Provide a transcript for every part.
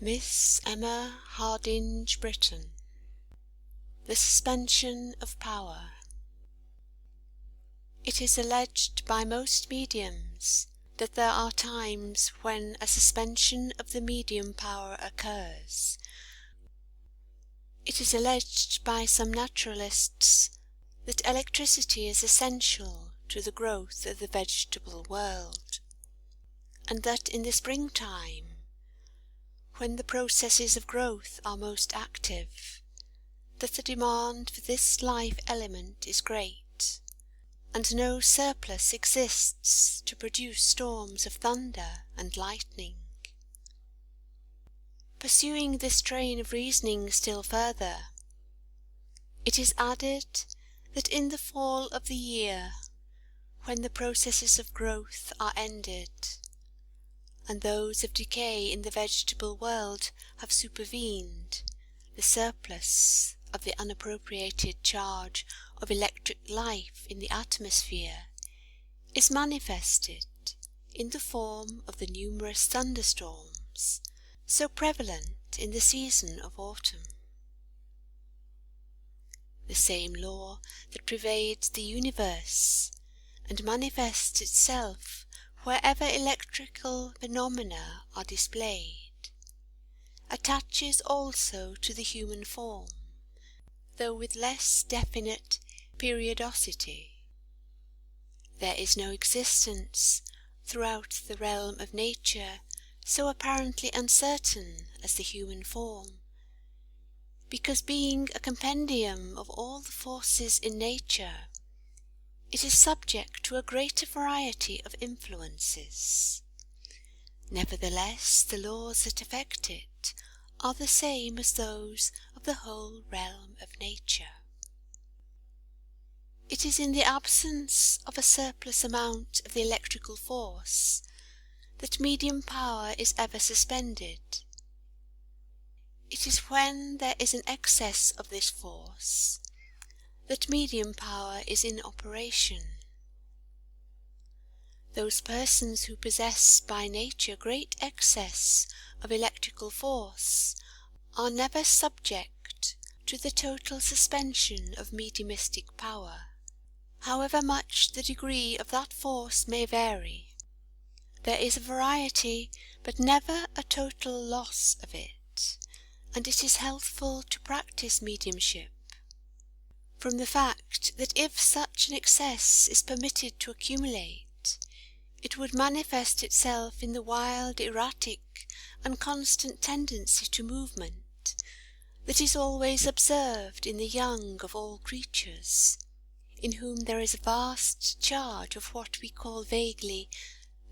Miss Emma Hardinge Britten. The Suspension of Power. It is alleged by most mediums that there are times when a suspension of the medium power occurs. It is alleged by some naturalists that electricity is essential to the growth of the vegetable world, and that in the springtime, when the processes of growth are most active, that the demand for this life element is great, and no surplus exists to produce storms of thunder and lightning. Pursuing this train of reasoning still further, it is added that in the fall of the year, when the processes of growth are ended, and those of decay in the vegetable world have supervened, the surplus of the unappropriated charge of electric life in the atmosphere is manifested in the form of the numerous thunderstorms so prevalent in the season of autumn. The same law that pervades the universe and manifests itself wherever electrical phenomena are displayed, attaches also to the human form, though with less definite periodicity. There is no existence throughout the realm of nature so apparently uncertain as the human form, because being a compendium of all the forces in nature, it is subject to a greater variety of influences. Nevertheless, the laws that affect it are the same as those of the whole realm of nature. It is in the absence of a surplus amount of the electrical force that medium power is ever suspended. It is when there is an excess of this force that medium power is in operation. Those persons who possess by nature great excess of electrical force are never subject to the total suspension of mediumistic power, however much the degree of that force may vary. There is a variety, but never a total loss of it, and it is healthful to practice mediumship, from the fact that if such an excess is permitted to accumulate, it would manifest itself in the wild, erratic, and constant tendency to movement that is always observed in the young of all creatures, in whom there is a vast charge of what we call vaguely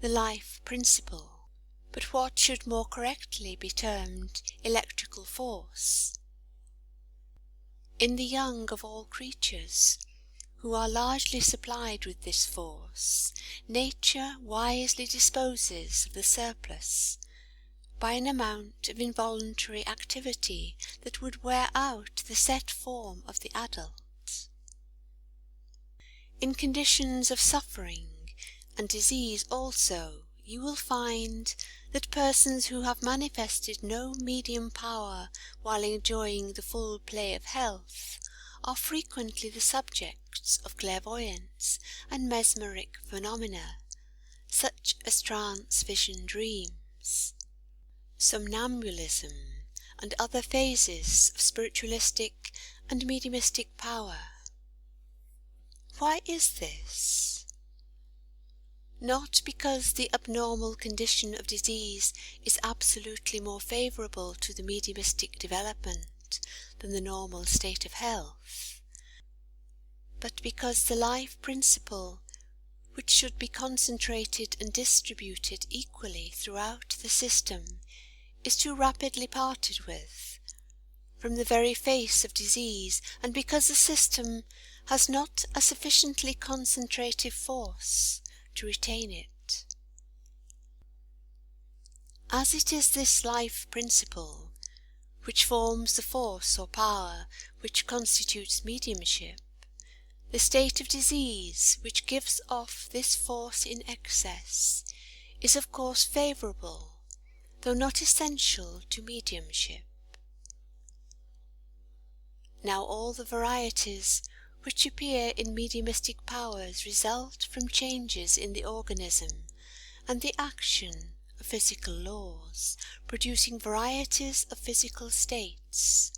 the life principle, but what should more correctly be termed electrical force. In the young of all creatures, who are largely supplied with this force, nature wisely disposes of the surplus by an amount of involuntary activity that would wear out the set form of the adult. In conditions of suffering and disease also, you will find that persons who have manifested no medium power while enjoying the full play of health are frequently the subjects of clairvoyance and mesmeric phenomena, such as trance vision dreams, somnambulism, and other phases of spiritualistic and mediumistic power. Why is this? Not because the abnormal condition of disease is absolutely more favourable to the mediumistic development than the normal state of health, but because the life principle, which should be concentrated and distributed equally throughout the system, is too rapidly parted with from the very face of disease, and because the system has not a sufficiently concentrative force to retain it. As it is this life principle which forms the force or power which constitutes mediumship, the state of disease which gives off this force in excess is of course favourable, though not essential to mediumship. Now all the varieties which appear in mediumistic powers result from changes in the organism and the action of physical laws, producing varieties of physical states.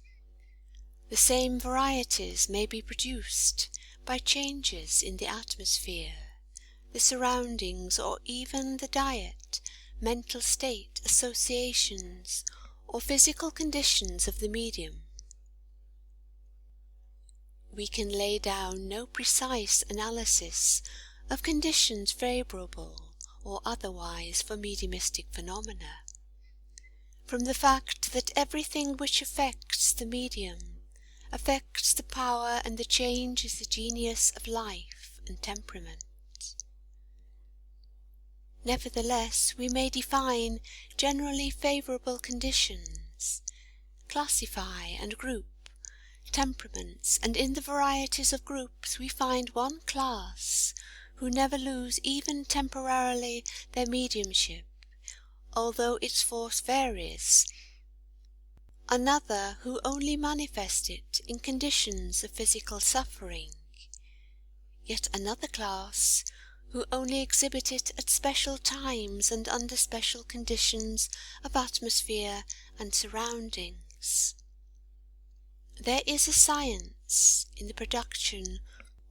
The same varieties may be produced by changes in the atmosphere, the surroundings, or even the diet, mental state, associations, or physical conditions of the medium. We can lay down no precise analysis of conditions favourable or otherwise for mediumistic phenomena, from the fact that everything which affects the medium affects the power and the change is the genius of life and temperament. Nevertheless, we may define generally favourable conditions, classify and group temperaments, and in the varieties of groups we find one class who never lose even temporarily their mediumship, although its force varies, another who only manifest it in conditions of physical suffering, yet another class who only exhibit it at special times and under special conditions of atmosphere and surroundings. There is a science in the production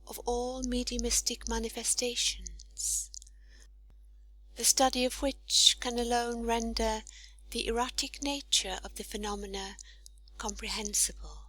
of all mediumistic manifestations, the study of which can alone render the erratic nature of the phenomena comprehensible.